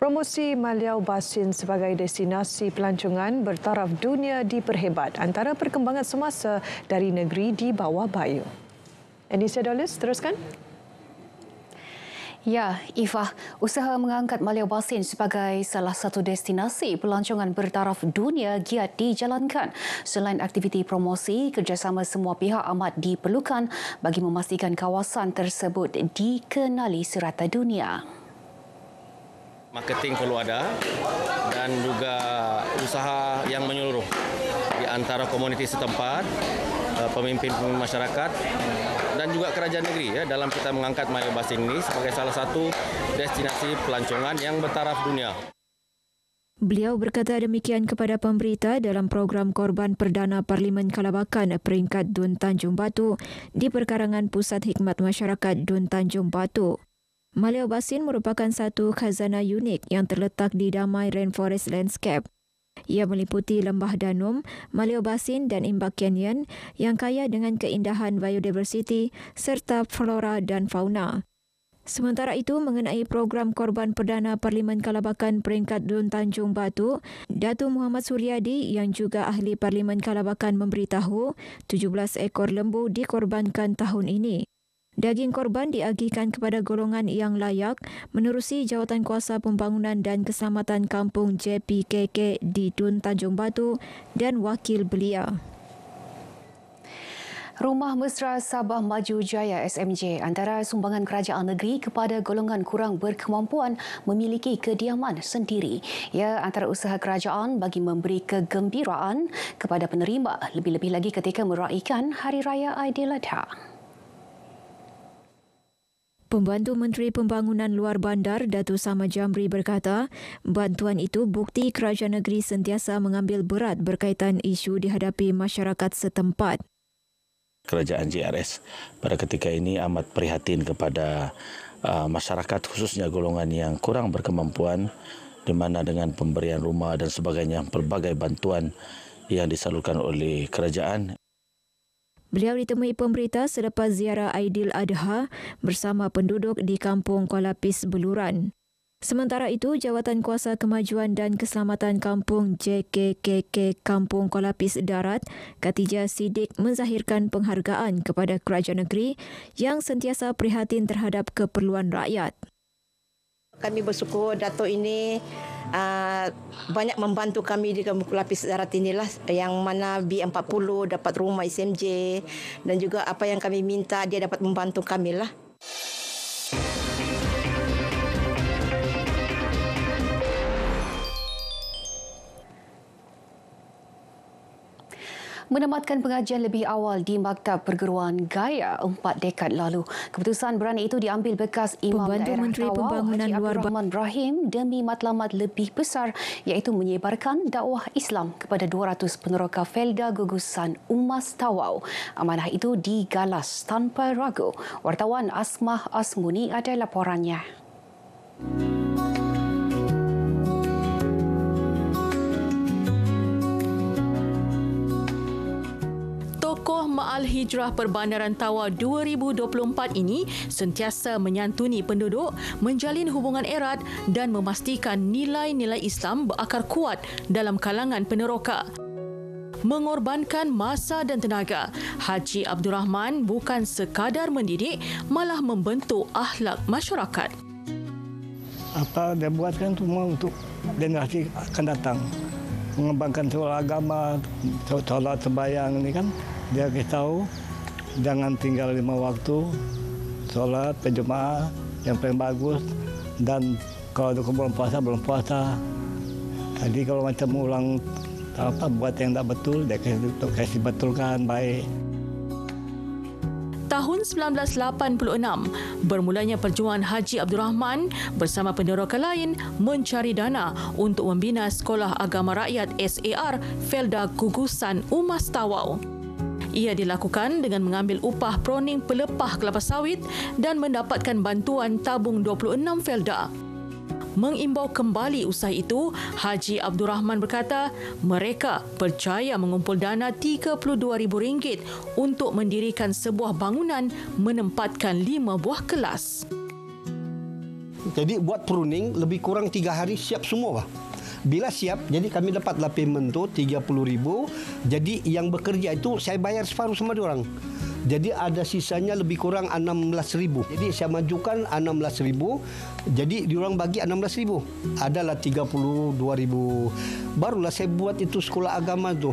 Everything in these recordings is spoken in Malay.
Promosi Maliau Basin sebagai destinasi pelancongan bertaraf dunia diperhebat antara perkembangan semasa dari negeri di bawah bayu. Anissa Dolis, teruskan. Ya, Ifah, usaha mengangkat Maliau Basin sebagai salah satu destinasi pelancongan bertaraf dunia giat dijalankan. Selain aktiviti promosi, kerjasama semua pihak amat diperlukan bagi memastikan kawasan tersebut dikenali serata dunia. Marketing perlu ada dan juga usaha yang menyeluruh di antara komuniti setempat, pemimpin masyarakat dan juga kerajaan negeri ya, dalam kita mengangkat Maliau Basin ini sebagai salah satu destinasi pelancongan yang bertaraf dunia. Beliau berkata demikian kepada pemberita dalam program korban perdana Parlimen Kalabakan peringkat Dun Tanjung Batu di perkarangan Pusat Hikmat Masyarakat Dun Tanjung Batu. Maliau Basin merupakan satu khazanah unik yang terletak di damai rainforest landscape. Ia meliputi lembah Danum, Maliau Basin dan Imbak Canyon yang kaya dengan keindahan biodiversiti serta flora dan fauna. Sementara itu, mengenai program korban perdana Parlimen Kalabakan peringkat Dun Tanjung Batu, Datuk Muhammad Suryadi yang juga ahli Parlimen Kalabakan memberitahu 17 ekor lembu dikorbankan tahun ini. Daging korban diagihkan kepada golongan yang layak menerusi Jawatankuasa Pembangunan dan Keselamatan Kampung JPKK di Dun Tanjung Batu dan wakil belia. Rumah Mesra Sabah Maju Jaya SMJ antara sumbangan kerajaan negeri kepada golongan kurang berkemampuan memiliki kediaman sendiri. Ia antara usaha kerajaan bagi memberi kegembiraan kepada penerima, lebih-lebih lagi ketika meraikan Hari Raya Aidiladha. Pembantu Menteri Pembangunan Luar Bandar, Datuk Sama Jamri berkata, bantuan itu bukti kerajaan negeri sentiasa mengambil berat berkaitan isu dihadapi masyarakat setempat. Kerajaan JRS pada ketika ini amat prihatin kepada masyarakat khususnya golongan yang kurang berkemampuan di mana dengan pemberian rumah dan sebagainya pelbagai bantuan yang disalurkan oleh kerajaan. Beliau ditemui pemberita selepas ziarah Aidil Adha bersama penduduk di Kampung Kuala Pis Beluran. Sementara itu, Jawatankuasa Kemajuan dan Keselamatan Kampung JKKK Kampung Kuala Pis Darat, Khatijah Siddiq menzahirkan penghargaan kepada kerajaan negeri yang sentiasa prihatin terhadap keperluan rakyat. Kami bersyukur Datuk ini banyak membantu kami di Kampung Kuala Pis Darat inilah, yang mana B40 dapat rumah SMJ dan juga apa yang kami minta dia dapat membantu kami lah. Menamatkan pengajian lebih awal di Maktab Perguruan Gaya 4 dekad lalu. Keputusan berani itu diambil bekas Imam Pembantu Daerah Menteri Tawau Pembangunan Haji Luar Abdul Rahman Ibrahim demi matlamat lebih besar iaitu menyebarkan dakwah Islam kepada 200 peneroka Felda Gugusan Umas Tawau. Amanah itu digalas tanpa ragu. Wartawan Asmah Asmuni ada laporannya. Tokoh Ma'al Hijrah Perbandaran Tawau 2024 ini sentiasa menyantuni penduduk, menjalin hubungan erat dan memastikan nilai-nilai Islam berakar kuat dalam kalangan peneroka. Mengorbankan masa dan tenaga, Haji Abdul Rahman bukan sekadar mendidik, malah membentuk akhlak masyarakat. Apa dia buatkan semua untuk generasi akan datang. Mengembangkan soal agama, solat sembahyang ini kan, dia beritahu jangan tinggal 5 waktu, solat berjemaah yang paling bagus, dan kalau belum puasa. Jadi kalau macam ulang buat yang tak betul, dia kasih betulkan baik. Tahun 1986, bermulanya perjuangan Haji Abdul Rahman bersama peneroka lain mencari dana untuk membina Sekolah Agama Rakyat SAR Felda Gugusan Umas Tawau. Ia dilakukan dengan mengambil upah proning pelepah kelapa sawit dan mendapatkan bantuan tabung 26 Felda. Mengimbau kembali usaha itu, Haji Abdul Rahman berkata mereka percaya mengumpul dana RM32,000 untuk mendirikan sebuah bangunan menempatkan 5 buah kelas. Jadi buat pruning lebih kurang 3 hari siap semua, Pak. Bila siap, jadi kami dapatlah payment tu 30,000. Jadi yang bekerja itu saya bayar separuh sama dia orang. Jadi ada sisanya lebih kurang 16,000. Jadi saya majukan 16,000. Jadi diorang bagi 16,000. Adalah 32,000. Barulah saya buat itu sekolah agama tu.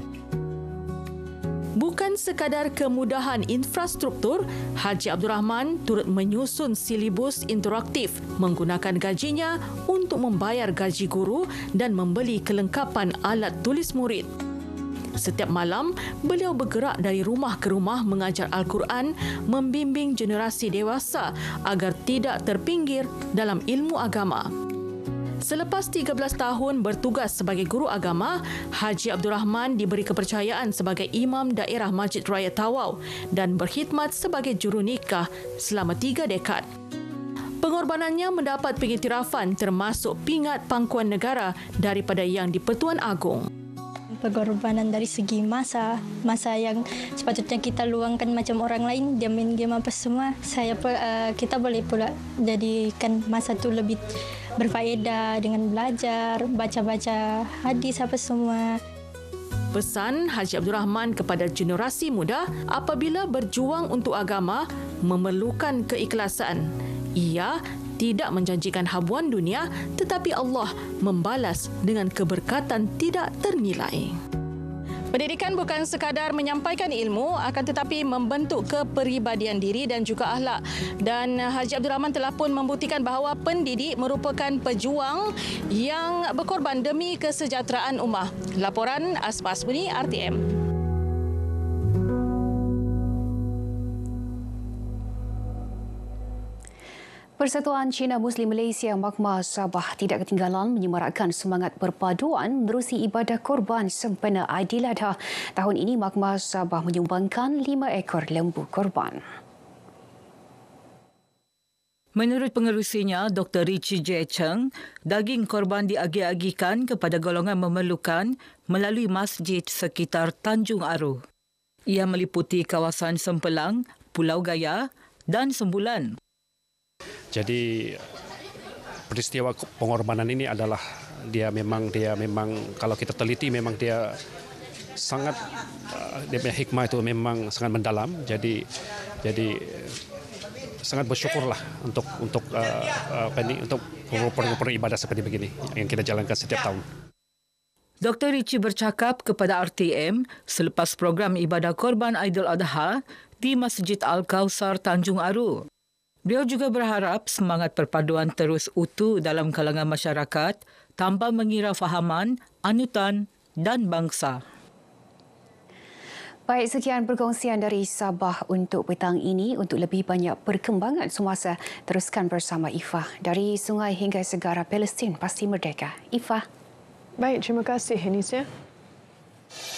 Bukan sekadar kemudahan infrastruktur, Haji Abdul Rahman turut menyusun silibus interaktif menggunakan gajinya untuk membayar gaji guru dan membeli kelengkapan alat tulis murid. Setiap malam, beliau bergerak dari rumah ke rumah mengajar Al-Quran, membimbing generasi dewasa agar tidak terpinggir dalam ilmu agama. Selepas 13 tahun bertugas sebagai guru agama, Haji Abdul Rahman diberi kepercayaan sebagai Imam Daerah Masjid Raya Tawau dan berkhidmat sebagai juru nikah selama 3 dekad. Pengorbanannya mendapat pengiktirafan termasuk pingat pangkuan negara daripada Yang di-Pertuan Agong. Pengorbanan dari segi masa yang sepatutnya kita luangkan macam orang lain, dia main game apa semua, kita boleh pula jadikan masa tu lebih berfaedah dengan belajar, baca-baca hadis apa semua. Pesan Haji Abdul Rahman kepada generasi muda, apabila berjuang untuk agama memerlukan keikhlasan. Ia tidak menjanjikan habuan dunia, tetapi Allah membalas dengan keberkatan tidak ternilai. Pendidikan bukan sekadar menyampaikan ilmu, akan tetapi membentuk kepribadian diri dan juga akhlak. Dan Haji Abdul Rahman telah pun membuktikan bahawa pendidik merupakan pejuang yang berkorban demi kesejahteraan ummah. Laporan Asma Asmuni, RTM. Persatuan Cina Muslim Malaysia Makmah Sabah tidak ketinggalan menyemarakkan semangat perpaduan menerusi ibadah korban sempena Aidiladha. Tahun ini Makmah Sabah menyumbangkan 5 ekor lembu korban. Menurut pengerusinya, Dr. Richie J. Cheng, daging korban diagi-agikan kepada golongan memerlukan melalui masjid sekitar Tanjung Aru. Ia meliputi kawasan Sempelang, Pulau Gaya dan Sembulan. Jadi peristiwa pengorbanan ini adalah dia memang kalau kita teliti memang dia sangat dia punya hikmah itu memang sangat mendalam. Jadi sangat bersyukurlah untuk program ibadah seperti begini yang kita jalankan setiap tahun. Dr. Richie bercakap kepada RTM selepas program ibadah korban Aidil Adha di Masjid Al-Kausar Tanjung Aru. Beliau juga berharap semangat perpaduan terus utuh dalam kalangan masyarakat tanpa mengira fahaman, anutan dan bangsa. Baik, sekian perkongsian dari Sabah untuk petang ini. Untuk lebih banyak perkembangan semasa, teruskan bersama Ifah. Dari sungai hingga segara Palestin pasti merdeka. Ifah. Baik, terima kasih Henisya.